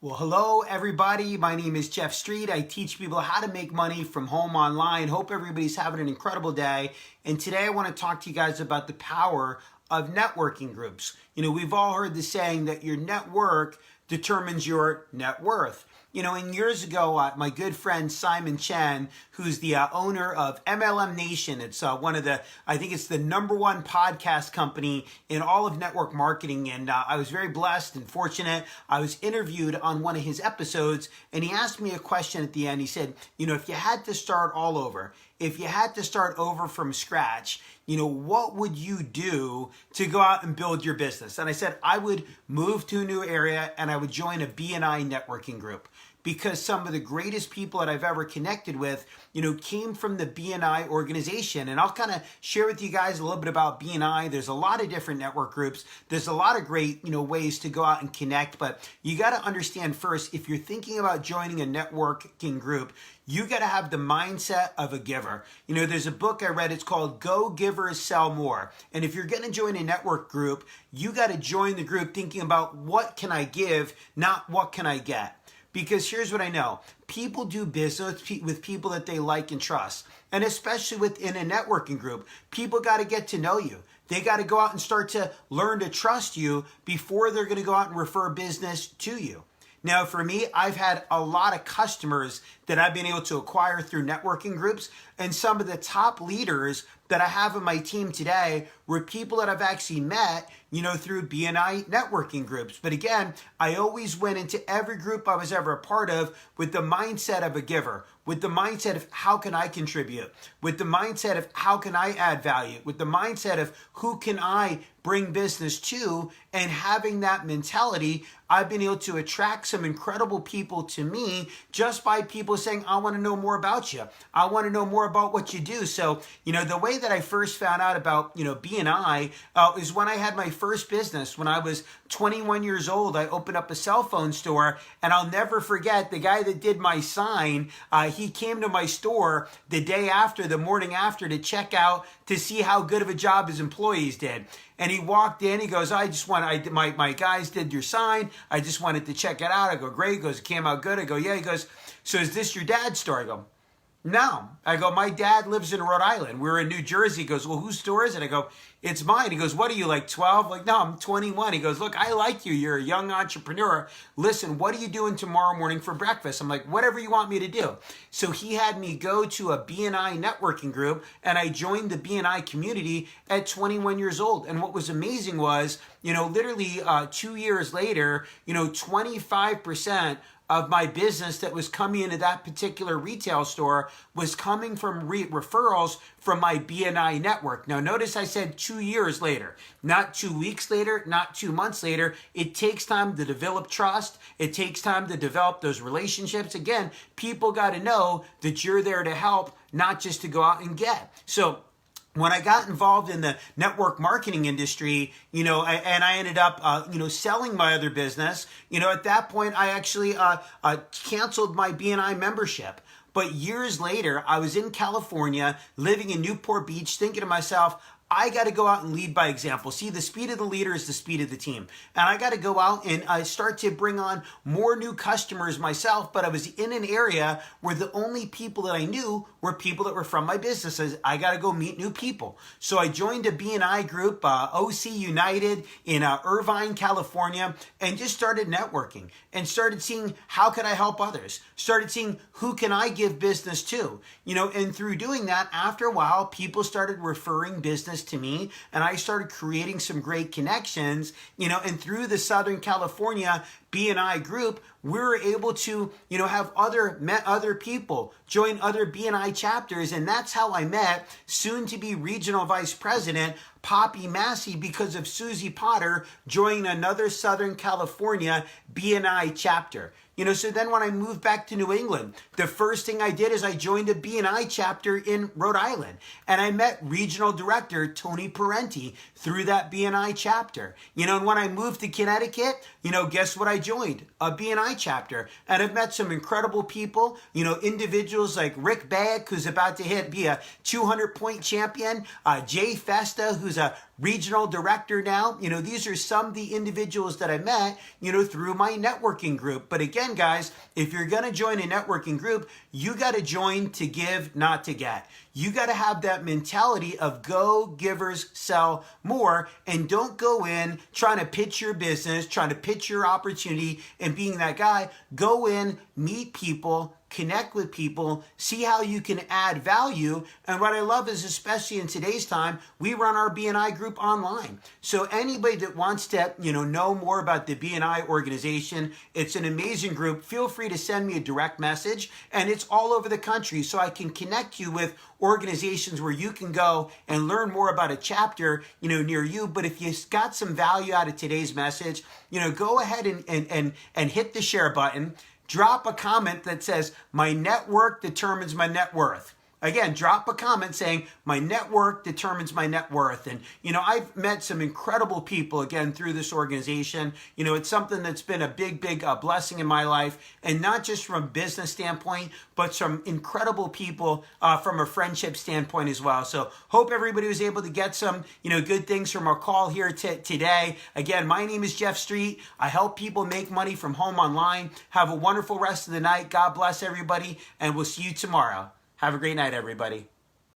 Well, hello everybody. My name is Jeff Street. I teach people how to make money from home online. Hope everybody's having an incredible day. And today I want to talk to you guys about the power of networking groups. You know, we've all heard the saying that your network determines your net worth. You know, and years ago, my good friend Simon Chen, who's the owner of MLM Nation, it's one of the, I think it's the #1 podcast company in all of network marketing. And I was very blessed and fortunate. I was interviewed on one of his episodes, and he asked me a question at the end. He said, you know, if you had to start all over, if you had to start over from scratch, you know, what would you do to go out and build your business? And I said, I would move to a new area and I would join a BNI networking group, because some of the greatest people that I've ever connected with, you know, came from the BNI organization. And I'll kind of share with you guys a little bit about BNI. There's a lot of different network groups. There's a lot of great, you know, ways to go out and connect. But you got to understand first, if you're thinking about joining a networking group, you got to have the mindset of a giver. You know, there's a book I read, it's called Go Givers Sell More. And if you're going to join a network group, you got to join the group thinking about what can I give, not what can I get. Because here's what I know. People do business with people that they like and trust. And especially within a networking group, people got to get to know you. They got to go out and start to learn to trust you before they're going to go out and refer business to you. Now, for me, I've had a lot of customers that I've been able to acquire through networking groups. And some of the top leaders that I have in my team today were people that I've actually met, you know, through BNI networking groups. But again, I always went into every group I was ever a part of with the mindset of a giver, with the mindset of how can I contribute, with the mindset of how can I add value, with the mindset of who can I bring business to. And having that mentality, I've been able to attract some incredible people to me just by people saying, I want to know more about you. I want to know more about what you do. So, you know, the way that I first found out about, you know, BNI is when I had my first business. When I was 21 years old, I opened up a cell phone store, and I'll never forget the guy that did my sign. He came to my store the day after, the morning after, to check out to see how good of a job his employees did. And he walked in, he goes, my guys did your sign. I just wanted to check it out. I go, great. He goes, it came out good. I go, yeah. He goes, so is this your dad's store? I go, no. I go, my dad lives in Rhode Island. We're in New Jersey. He goes, well, whose store is it? I go, it's mine. He goes, what are you, like 12? Like, no, I'm 21. He goes, look, I like you. You're a young entrepreneur. Listen, what are you doing tomorrow morning for breakfast? I'm like, whatever you want me to do. So he had me go to a BNI networking group, and I joined the BNI community at 21 years old. And what was amazing was, you know, literally 2 years later, you know, 25% of my business that was coming into that particular retail store was coming from referrals from my BNI network. Now, notice I said 2 years later, not 2 weeks later, not 2 months later. It takes time to develop trust. It takes time to develop those relationships. Again, people got to know that you're there to help, not just to go out and get. So when I got involved in the network marketing industry, you know, I ended up, you know, selling my other business. You know, at that point, I actually canceled my BNI membership. But years later, I was in California, living in Newport Beach, thinking to myself, I got to go out and lead by example. See, the speed of the leader is the speed of the team. And I got to go out and start to bring on more new customers myself. But I was in an area where the only people that I knew were people that were from my businesses. I got to go meet new people. So I joined a BNI group, OC United in Irvine, California, and just started networking and started seeing how could I help others. Started seeing who can I give business to, you know, and through doing that, after a while, people started referring business to me, and I started creating some great connections, you know, and through the Southern California BNI group, we were able to, you know, have met other people, join other BNI chapters, and that's how I met soon-to-be regional vice president Poppy Massey, because of Susie Potter joining another Southern California BNI chapter. You know, so then when I moved back to New England, the first thing I did is I joined a BNI chapter in Rhode Island. And I met regional director Tony Parenti through that BNI chapter. You know, and when I moved to Connecticut, you know, guess what I joined? A BNI chapter. And I've met some incredible people, you know, individuals like Rick Bagg, who's about to be a 200-point champion, Jay Festa, who's a regional director now. These are some of the individuals that I met, through my networking group. But again, guys, if you're going to join a networking group, you got to join to give, not to get. You got to have that mentality of go givers sell more, and don't go in trying to pitch your business, trying to pitch your opportunity and being that guy. Go in, meet people, connect with people, see how you can add value. And what I love is, especially in today's time, we run our BNI group online. So anybody that wants to, know more about the BNI organization, it's an amazing group. Feel free to send me a direct message, and it's all over the country. So I can connect you with organizations where you can go and learn more about a chapter, near you. But if you got some value out of today's message, go ahead and hit the share button. Drop a comment that says, my network determines my net worth. Again, drop a comment saying, my network determines my net worth. And, I've met some incredible people, again, through this organization. It's something that's been a big blessing in my life. And not just from a business standpoint, but some incredible people from a friendship standpoint as well. So hope everybody was able to get some, good things from our call here today. Again, my name is Jeff Street. I help people make money from home online. Have a wonderful rest of the night. God bless everybody. And we'll see you tomorrow. Have a great night, everybody.